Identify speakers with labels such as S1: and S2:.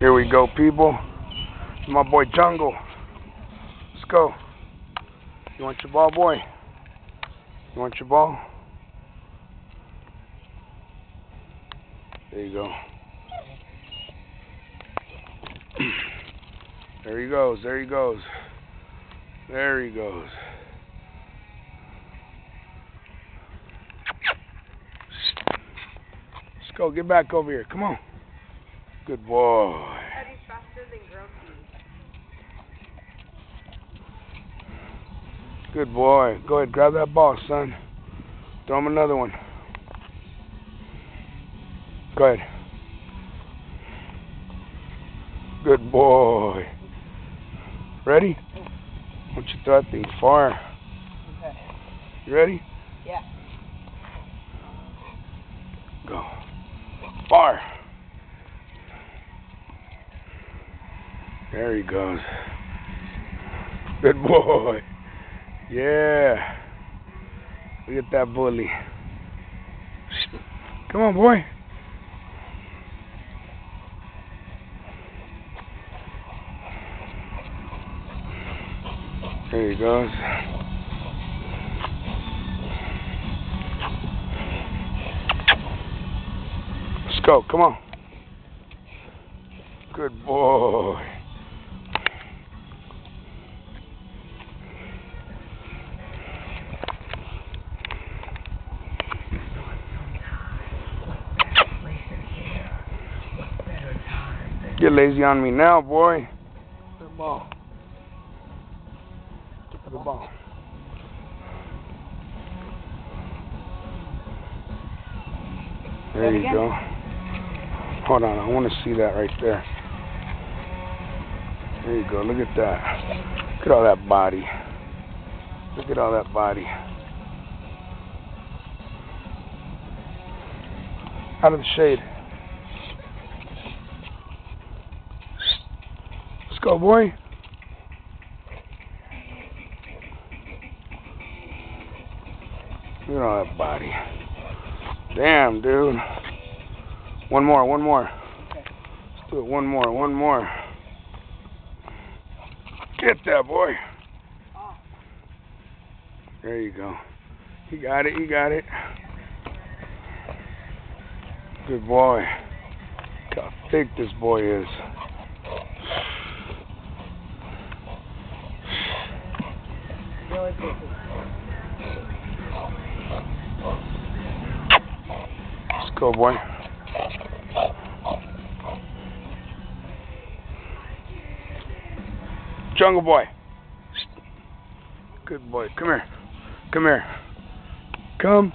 S1: Here we go, people. My boy Jungle. Let's go. You want your ball, boy? You want your ball? There you go. There he goes. There he goes. There he goes. Let's go. Get back over here. Come on. Good boy.
S2: Eddie's faster than Grumpy.
S1: Good boy. Go ahead. Grab that ball, son. Throw him another one. Go ahead. Good boy. Ready? Why don't you throw that thing far?
S2: Okay.
S1: You ready?
S2: Yeah.
S1: Go. Far. There he goes. Good boy. Yeah. Look at that bully. Come on, boy. There he goes. Let's go. Come on. Good boy. Get lazy on me now, boy. The ball. Get the ball. There you go. Hold on, I want to see that right there. There you go. Look at that. Look at all that body. Look at all that body. Out of the shade. Let's go, boy. Look at all that body. Damn, dude. One more.
S2: Okay.
S1: Let's do it. One more. Get that, boy.
S2: Oh.
S1: There you go. You got it. Good boy. Look how thick this boy is.
S2: Really good.
S1: Let's go, boy. Jungle boy. Good boy. Come here. Come.